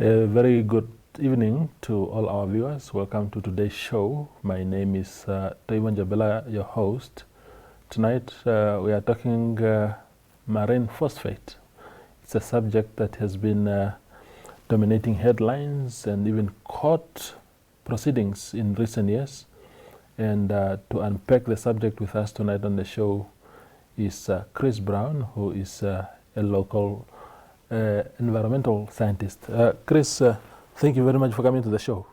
A very good evening to all our viewers. Welcome to today's show. My name is Toivo Njabela, your host. Tonight we are talking marine phosphate. It's a subject that has been dominating headlines and even court proceedings in recent years. And to unpack the subject with us tonight on the show is Chris Brown, who is a local environmental scientist. Chris, thank you very much for coming to the show.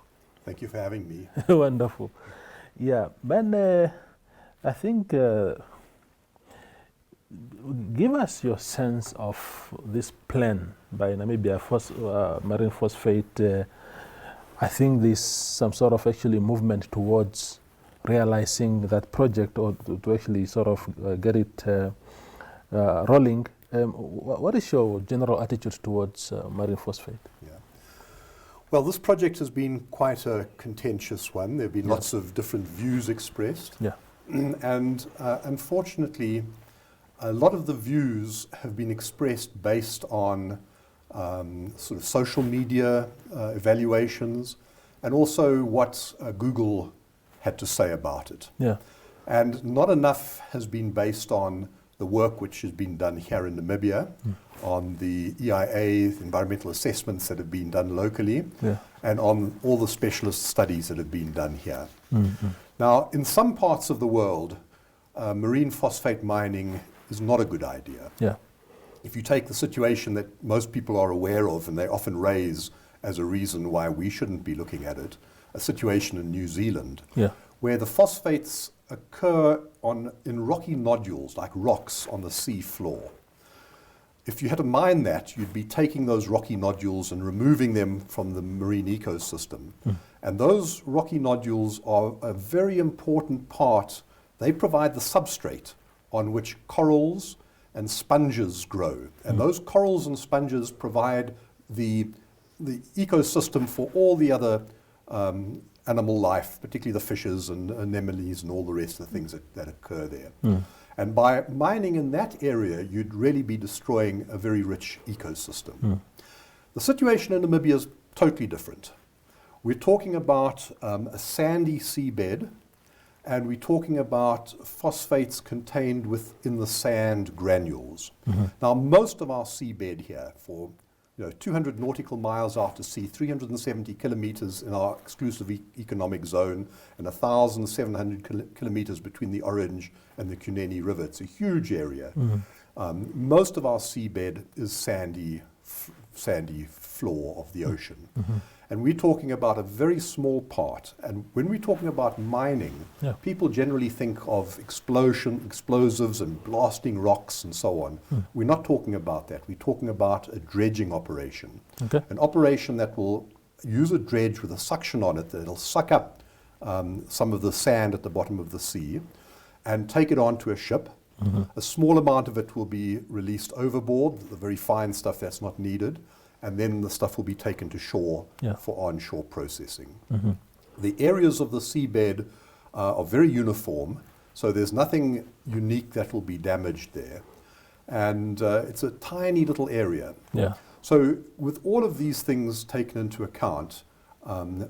Thank you for having me. Wonderful. Yeah, man, I think give us your sense of this plan by Namibia, marine phosphate. I think there's some sort of actually movement towards realizing that project, or to actually sort of get it rolling. What is your general attitude towards marine phosphate? Yeah. Well, this project has been quite a contentious one. There have been lots of different views expressed. Yeah. And unfortunately, a lot of the views have been expressed based on sort of social media evaluations and also what Google had to say about it. Yeah. And not enough has been based on the work which has been done here in Namibia, on the EIA environmental assessments that have been done locally, and on all the specialist studies that have been done here. Mm-hmm. Now, in some parts of the world, marine phosphate mining is not a good idea. Yeah. If you take the situation that most people are aware of, and they often raise as a reason why we shouldn't be looking at it, a situation in New Zealand, where the phosphates occur in rocky nodules, like rocks on the sea floor. If you had to mine that, you'd be taking those rocky nodules and removing them from the marine ecosystem. And those rocky nodules are a very important part. They provide the substrate on which corals and sponges grow. And those corals and sponges provide the ecosystem for all the other animal life, particularly the fishes and anemones and all the rest of the things that occur there. And by mining in that area, you'd really be destroying a very rich ecosystem. The situation in Namibia is totally different. We're talking about a sandy seabed, and we're talking about phosphates contained within the sand granules. Now, most of our seabed here, for 200 nautical miles out to sea, 370 kilometers in our exclusive economic zone, and 1,700 kilometers between the Orange and the Kunene River. It's a huge area. Most of our seabed is sandy floor of the ocean. And we're talking about a very small part. And when we're talking about mining, people generally think of explosives and blasting rocks and so on. We're not talking about that. We're talking about a dredging operation. An operation that will use a dredge with a suction on it that'll suck up some of the sand at the bottom of the sea and take it onto a ship. A small amount of it will be released overboard, the very fine stuff that's not needed, and then the stuff will be taken to shore for onshore processing. The areas of the seabed are very uniform, so there's nothing unique that will be damaged there. And it's a tiny little area. So with all of these things taken into account,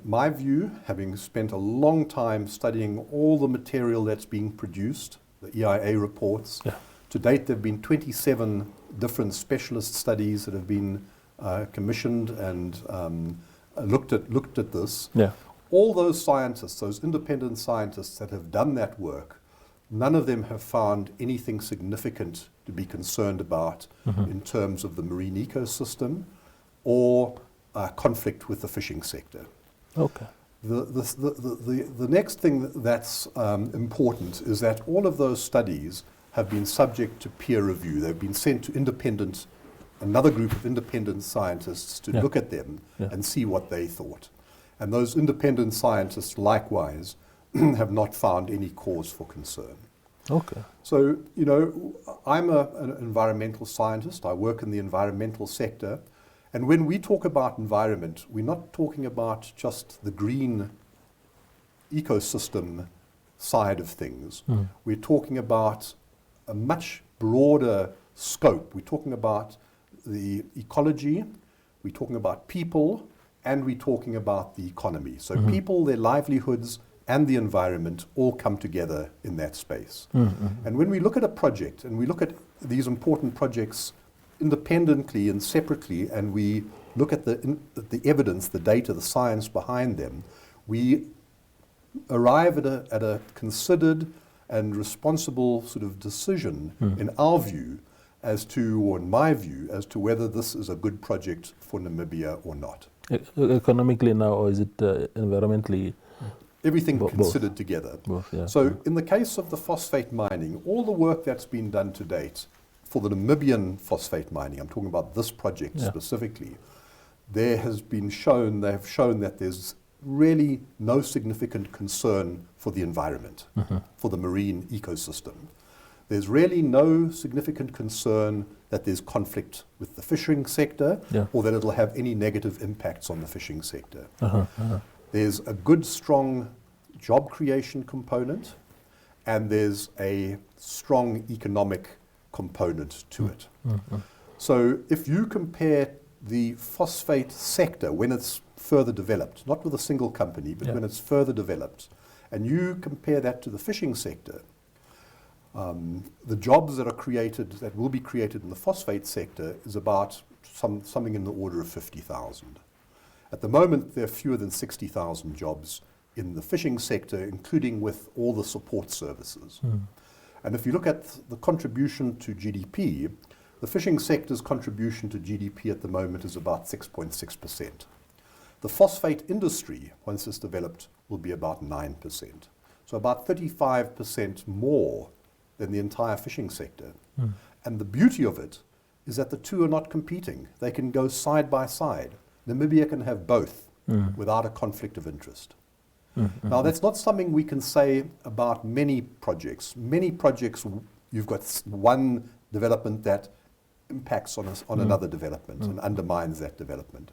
my view, having spent a long time studying all the material that's being produced, the EIA reports, to date there have been 27 different specialist studies that have been commissioned and looked at this. All those scientists, those independent scientists that have done that work, none of them have found anything significant to be concerned about in terms of the marine ecosystem or conflict with the fishing sector. The next thing that's important is that all of those studies have been subject to peer review. They've been sent to another group of independent scientists to look at them and see what they thought. And those independent scientists likewise have not found any cause for concern. So, I'm an environmental scientist. I work in the environmental sector. And when we talk about environment, we're not talking about just the green ecosystem side of things. We're talking about a much broader scope. We're talking about the ecology, we're talking about people, and we're talking about the economy. So people, their livelihoods, and the environment all come together in that space. And when we look at a project, and we look at these important projects independently and separately, and we look at the evidence, the data, the science behind them, we arrive at a considered and responsible sort of decision, in our view, or in my view, as to whether this is a good project for Namibia or not. Economically now, or is it environmentally? Everything considered together. Both, yeah. So in the case of the phosphate mining, all the work that's been done to date for the Namibian phosphate mining, I'm talking about this project specifically, they've shown that there's really no significant concern for the environment, for the marine ecosystem. There's really no significant concern that there's conflict with the fishing sector, or that it'll have any negative impacts on the fishing sector. There's a good, strong job creation component, and there's a strong economic component to it. So if you compare the phosphate sector when it's further developed, not with a single company, but when it's further developed, and you compare that to the fishing sector, the jobs that are created, that will be created in the phosphate sector, is about something in the order of 50,000. At the moment, there are fewer than 60,000 jobs in the fishing sector, including with all the support services. And if you look at the contribution to GDP, the fishing sector's contribution to GDP at the moment is about 6.6%. The phosphate industry, once it's developed, will be about 9%. So about 35% more than the entire fishing sector. And the beauty of it is that the two are not competing. They can go side by side. Namibia can have both without a conflict of interest. Now, that's not something we can say about many projects. Many projects, you've got one development that impacts on another development and undermines that development.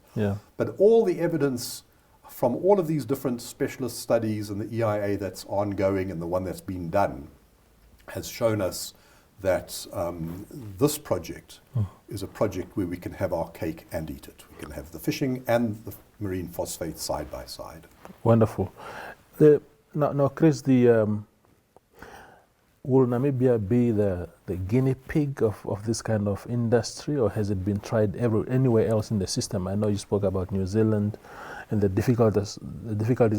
But all the evidence from all of these different specialist studies and the EIA that's ongoing and the one that's been done has shown us that this project is a project where we can have our cake and eat it. We can have the fishing and the marine phosphate side by side. Wonderful. Now, Chris, will Namibia be the guinea pig of this kind of industry, or has it been tried anywhere else in the system? I know you spoke about New Zealand and the difficulties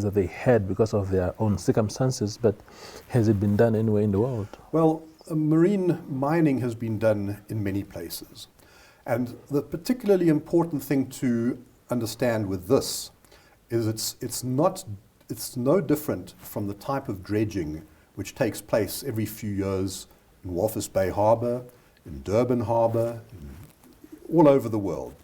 that they had because of their own circumstances, but has it been done anywhere in the world? Well, marine mining has been done in many places. And the particularly important thing to understand with this is it's no different from the type of dredging which takes place every few years in Walvis Bay Harbour, in Durban Harbour, all over the world.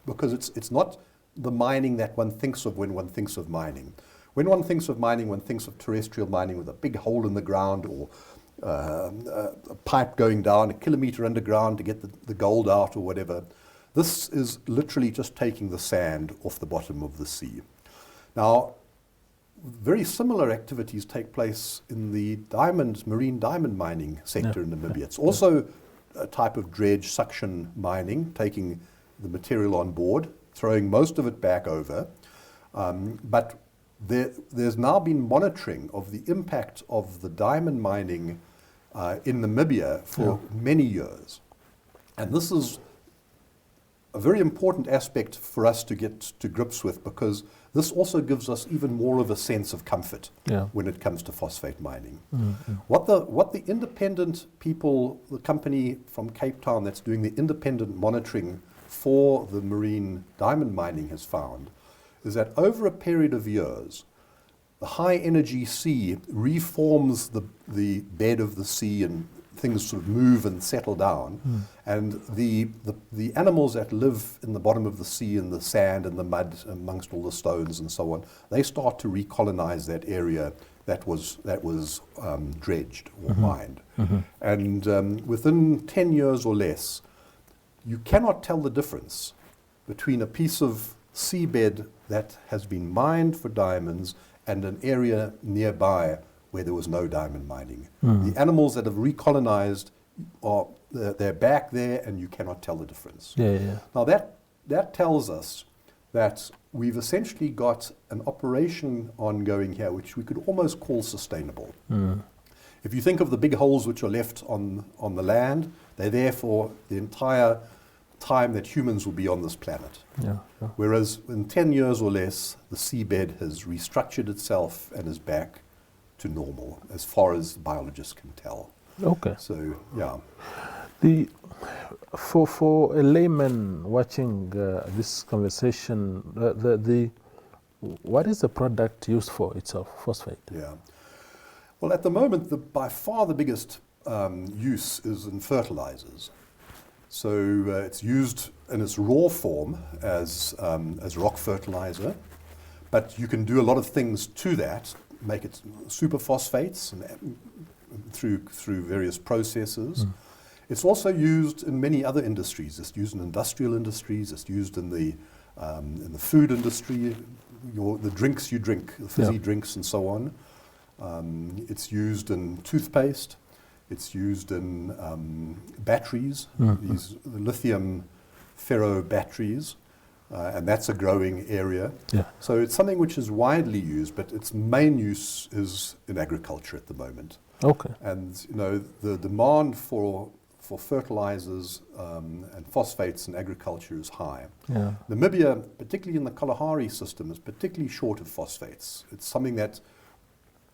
Because it's not the mining that one thinks of when one thinks of mining. When one thinks of mining, one thinks of terrestrial mining with a big hole in the ground, or a pipe going down 1 kilometre underground to get the gold out or whatever. This is literally just taking the sand off the bottom of the sea. Now, very similar activities take place in the marine diamond mining sector in Namibia. It's also a type of dredge suction mining, taking the material on board, throwing most of it back over. But there's now been monitoring of the impact of the diamond mining in Namibia for many years. And this is a very important aspect for us to get to grips with, because this also gives us even more of a sense of comfort when it comes to phosphate mining. What the independent people, the company from Cape Town that's doing the independent monitoring for the marine diamond mining has found is that over a period of years, the high energy sea reforms the bed of the sea, and things sort of move and settle down. And the animals that live in the bottom of the sea, in the sand and the mud amongst all the stones and so on, they start to recolonize that area that was dredged or mined. And within 10 years or less, you cannot tell the difference between a piece of seabed that has been mined for diamonds and an area nearby where there was no diamond mining. The animals that have recolonized they're back there, and you cannot tell the difference. Now that tells us that we've essentially got an operation ongoing here which we could almost call sustainable. If you think of the big holes which are left on the land, they're there for the entire time that humans will be on this planet. Whereas in 10 years or less, the seabed has restructured itself and is back to normal, as far as biologists can tell. Okay. So, yeah. For a layman watching this conversation, what is the product used for itself, phosphate? Yeah. Well, at the moment, by far the biggest use is in fertilizers. So it's used in its raw form as rock fertilizer, but you can do a lot of things to that, make it superphosphates through various processes. It's also used in many other industries. It's used in industrial industries. It's used in the food industry, the drinks you drink, the fizzy drinks and so on. It's used in toothpaste. It's used in batteries, these lithium ferro batteries, and that's a growing area. So it's something which is widely used, but its main use is in agriculture at the moment. Okay. And the demand for fertilizers and phosphates in agriculture is high. Namibia, particularly in the Kalahari system, is particularly short of phosphates. It's something that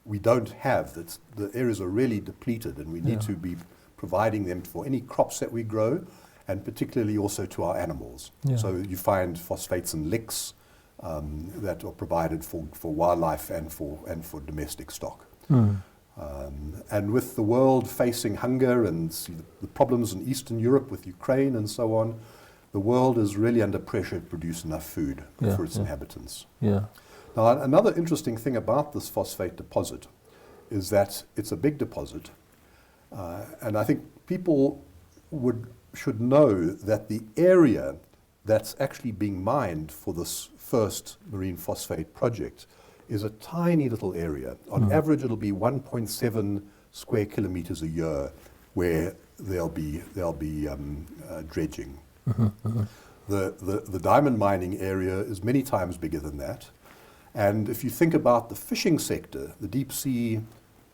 we don't have. The areas are really depleted, and we need to be providing them for any crops that we grow, and particularly also to our animals. So you find phosphates in licks that are provided for wildlife and for domestic stock. And with the world facing hunger and the problems in Eastern Europe with Ukraine and so on, the world is really under pressure to produce enough food for its inhabitants. Now, another interesting thing about this phosphate deposit is that it's a big deposit, and I think people should know that the area that's actually being mined for this first marine phosphate project is a tiny little area. On average, it'll be 1.7 square kilometers a year where they'll be dredging. The diamond mining area is many times bigger than that. And if you think about the fishing sector, the deep sea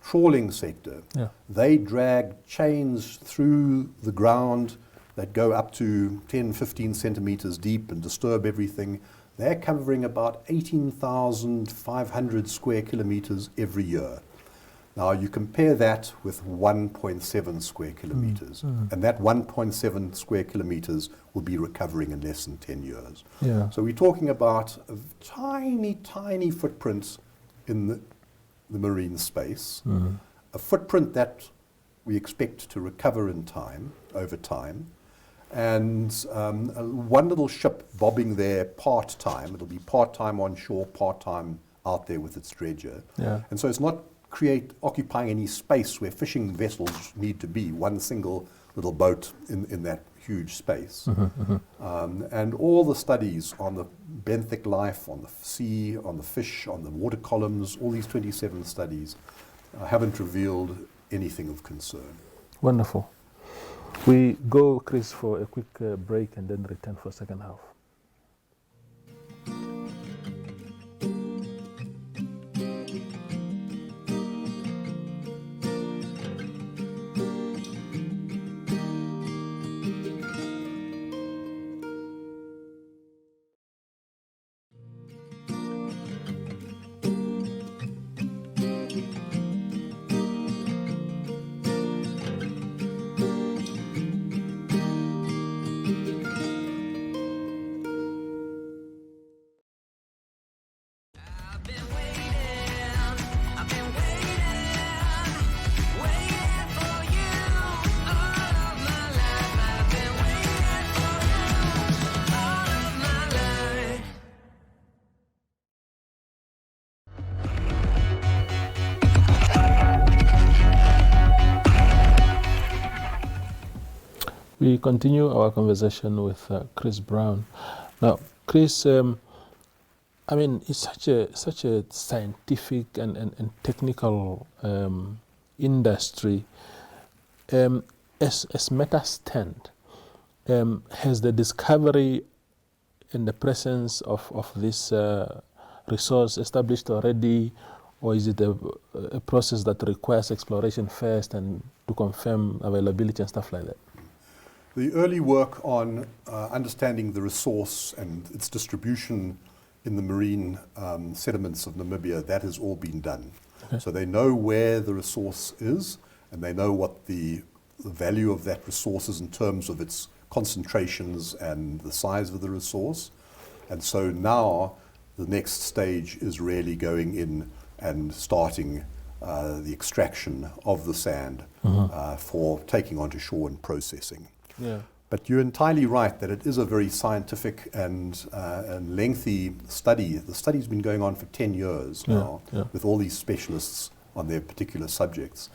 trawling sector, they drag chains through the ground that go up to 10, 15 centimeters deep and disturb everything. They're covering about 18,500 square kilometers every year. Now you compare that with 1.7 square kilometers, and that 1.7 square kilometers will be recovering in less than 10 years. So we're talking about a tiny, tiny footprint in the marine space, a footprint that we expect to recover in time, over time, and one little ship bobbing there part-time. It'll be part-time on shore, part-time out there with its dredger. And so it's not occupying any space where fishing vessels need to be, one single little boat in that huge space. And all the studies on the benthic life, on the sea, on the fish, on the water columns, all these 27 studies haven't revealed anything of concern. Wonderful. We go, Chris, for a quick break and then return for second half. We continue our conversation with Chris Brown. Now, Chris, I mean, it's such a scientific and technical industry. As matters stand, has the discovery in the presence of this resource established already, or is it a process that requires exploration first and to confirm availability and stuff like that? The early work on understanding the resource and its distribution in the marine sediments of Namibia, that has all been done. Okay. So they know where the resource is, and they know what the value of that resource is in terms of its concentrations and the size of the resource. And so now the next stage is really going in and starting the extraction of the sand for taking onto shore and processing. Yeah. But you're entirely right that it is a very scientific and lengthy study. The study's been going on for 10 years now with all these specialists on their particular subjects.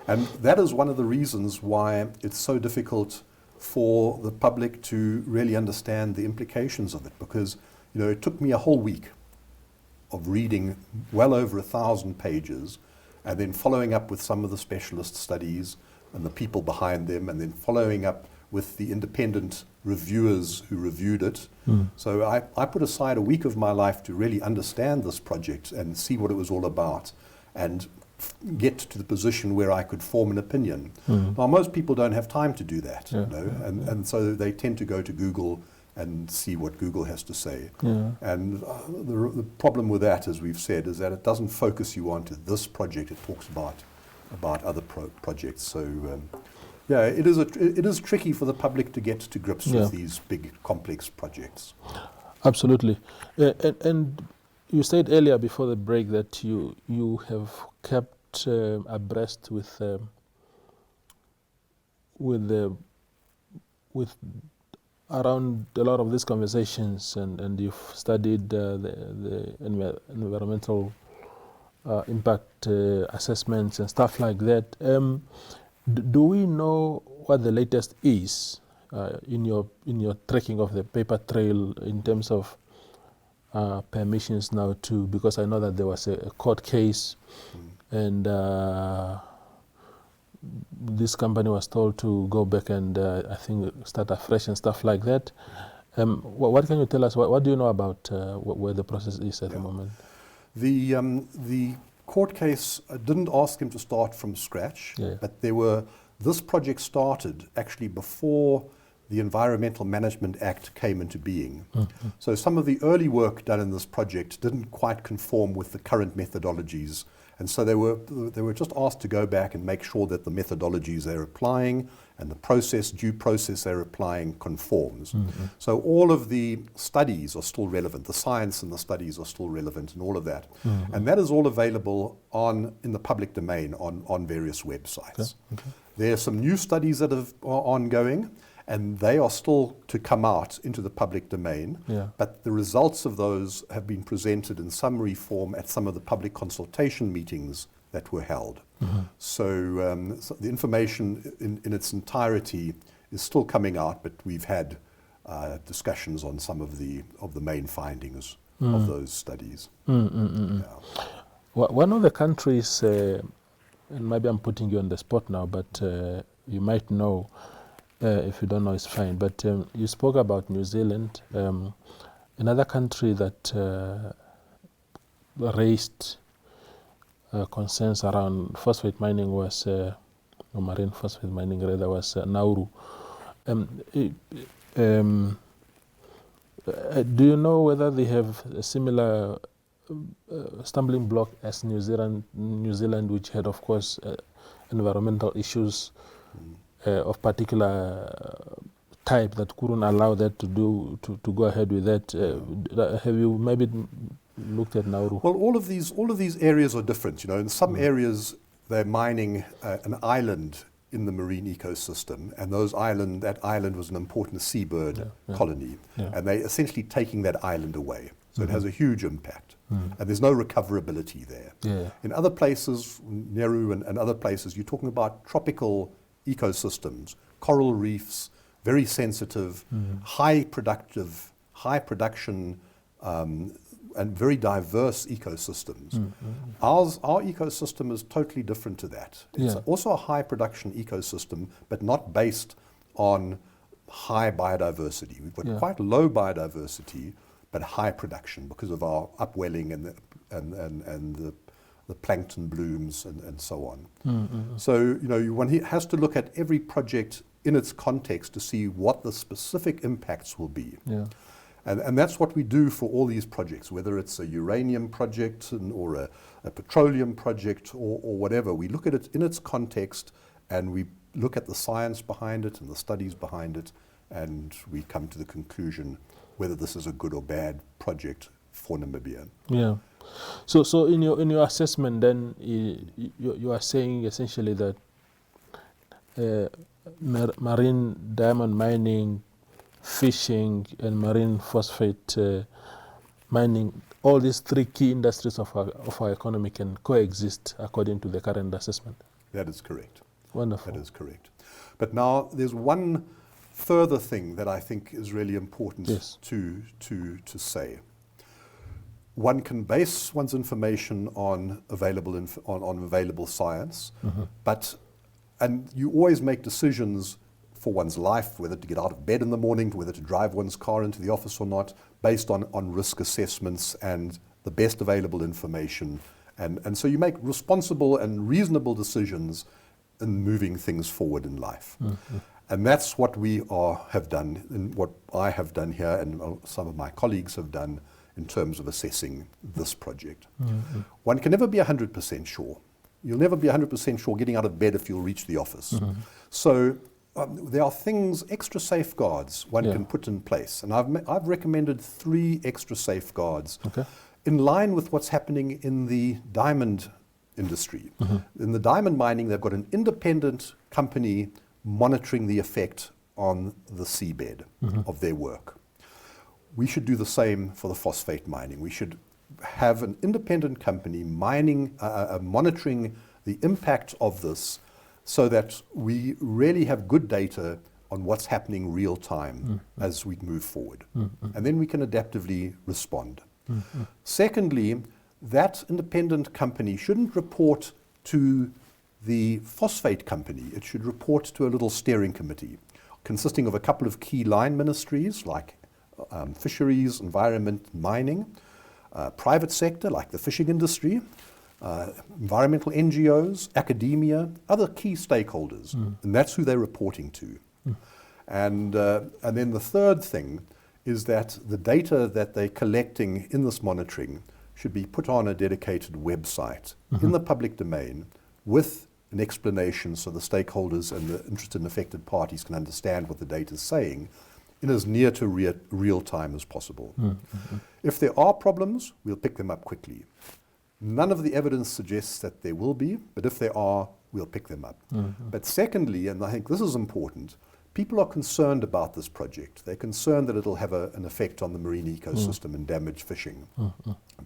And that is one of the reasons why it's so difficult for the public to really understand the implications of it, because it took me a whole week of reading well over 1,000 pages and then following up with some of the specialist studies and the people behind them, and then following up with the independent reviewers who reviewed it. So I put aside a week of my life to really understand this project and see what it was all about and get to the position where I could form an opinion. Now, most people don't have time to do that, and so they tend to go to Google and see what Google has to say. And the problem with that, as we've said, is that it doesn't focus you onto this project. It talks about other projects. So it is tricky for the public to get to grips with these big, complex projects. Absolutely. And you said earlier before the break that you have kept abreast with around a lot of these conversations, and you've studied the environmental impact assessments and stuff like that. Do we know what the latest is in your trekking of the paper trail in terms of permissions now too? Because I know that there was a court case, and this company was told to go back and I think start afresh and stuff like that. What can you tell us? What do you know about where the process is at the moment? The court case didn't ask him to start from scratch, but this project started actually before the Environmental Management Act came into being. So some of the early work done in this project didn't quite conform with the current methodologies, and so they were just asked to go back and make sure that the methodologies they're applying and the due process they're applying conforms. So all of the studies are still relevant, the science and the studies are still relevant and all of that. And that is all available in the public domain on various websites. There are some new studies that are ongoing, and they are still to come out into the public domain, but the results of those have been presented in summary form at some of the public consultation meetings that were held. So the information in its entirety is still coming out, but we've had discussions on some of the main findings of those studies. One of the countries, and maybe I'm putting you on the spot now, but you might know. If you don't know, it's fine. But you spoke about New Zealand. Another country that raised concerns around phosphate mining was, or marine phosphate mining rather, was Nauru. Do you know whether they have a similar stumbling block as New Zealand, which had, of course, environmental issues of particular type that couldn't allow that to go ahead with that? Have you maybe looked at Nauru? Well, all of these areas are different. In some areas they're mining an island in the marine ecosystem, and that island was an important seabird colony, and they're essentially taking that island away. So it has a huge impact, and there's no recoverability there. In other places, Nauru and other places, you're talking about tropical ecosystems, coral reefs, very sensitive, high production, and very diverse ecosystems. Our ecosystem is totally different to that. It's also a high production ecosystem, but not based on high biodiversity. We've got Yeah. quite low biodiversity, but high production because of our upwelling and the plankton blooms and so on. Mm-hmm. So, one has to look at every project in its context to see what the specific impacts will be. Yeah. And that's what we do for all these projects, whether it's a uranium project or a petroleum project or whatever. We look at it in its context and we look at the science behind it and the studies behind it, and we come to the conclusion whether this is a good or bad project for Namibia. Yeah. So in your assessment, then you are saying essentially that marine diamond mining, fishing, and marine phosphate mining, all these three key industries of our economy can coexist according to the current assessment. That is correct. Wonderful. That is correct. But now there's one further thing that I think is really important. Yes. to say. One can base one's information on available science, and you always make decisions for one's life, whether to get out of bed in the morning, whether to drive one's car into the office or not, based on risk assessments and the best available information. And so you make responsible and reasonable decisions in moving things forward in life. Mm-hmm. And that's what we have done, and what I have done here, and some of my colleagues have done in terms of assessing this project. Mm-hmm. One can never be 100% sure. You'll never be 100% sure getting out of bed if you'll reach the office. Mm-hmm. So there are extra safeguards one can put in place. And I've recommended 3 extra safeguards in line with what's happening in the diamond industry. Mm-hmm. In the diamond mining, they've got an independent company monitoring the effect on the seabed of their work. We should do the same for the phosphate mining. We should have an independent company monitoring the impact of this, so that we really have good data on what's happening real time as we move forward. And then we can adaptively respond. Secondly, that independent company shouldn't report to the phosphate company. It should report to a little steering committee consisting of a couple of key line ministries like fisheries, environment, mining, private sector like the fishing industry, environmental NGOs, academia, other key stakeholders, and that's who they're reporting to. And then the third thing is that the data that they're collecting in this monitoring should be put on a dedicated website in the public domain with an explanation so the stakeholders and the interested and affected parties can understand what the data is saying in as near to real time as possible. If there are problems, we'll pick them up quickly. None of the evidence suggests that there will be, but if there are, we'll pick them up. But secondly, and I think this is important, people are concerned about this project. They're concerned that it'll have an effect on the marine ecosystem and damage fishing.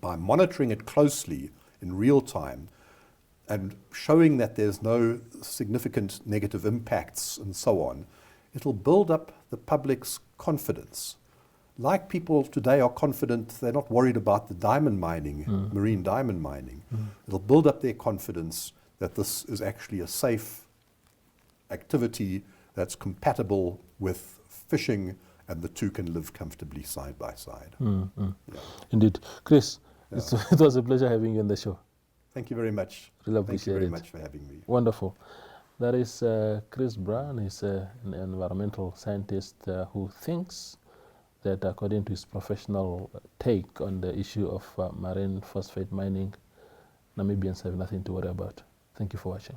By monitoring it closely in real time and showing that there's no significant negative impacts and so on, it'll build up the public's confidence. Like people today are confident, they're not worried about the diamond mining, marine diamond mining. It'll build up their confidence that this is actually a safe activity that's compatible with fishing, and the two can live comfortably side by side. Yeah. Indeed. Chris, it was a pleasure having you on the show. Thank you very much. Really appreciate it. Thank you very much for having me. Wonderful. That is Chris Brown. He's an environmental scientist who thinks that according to his professional take on the issue of marine phosphate mining, Namibians have nothing to worry about. Thank you for watching.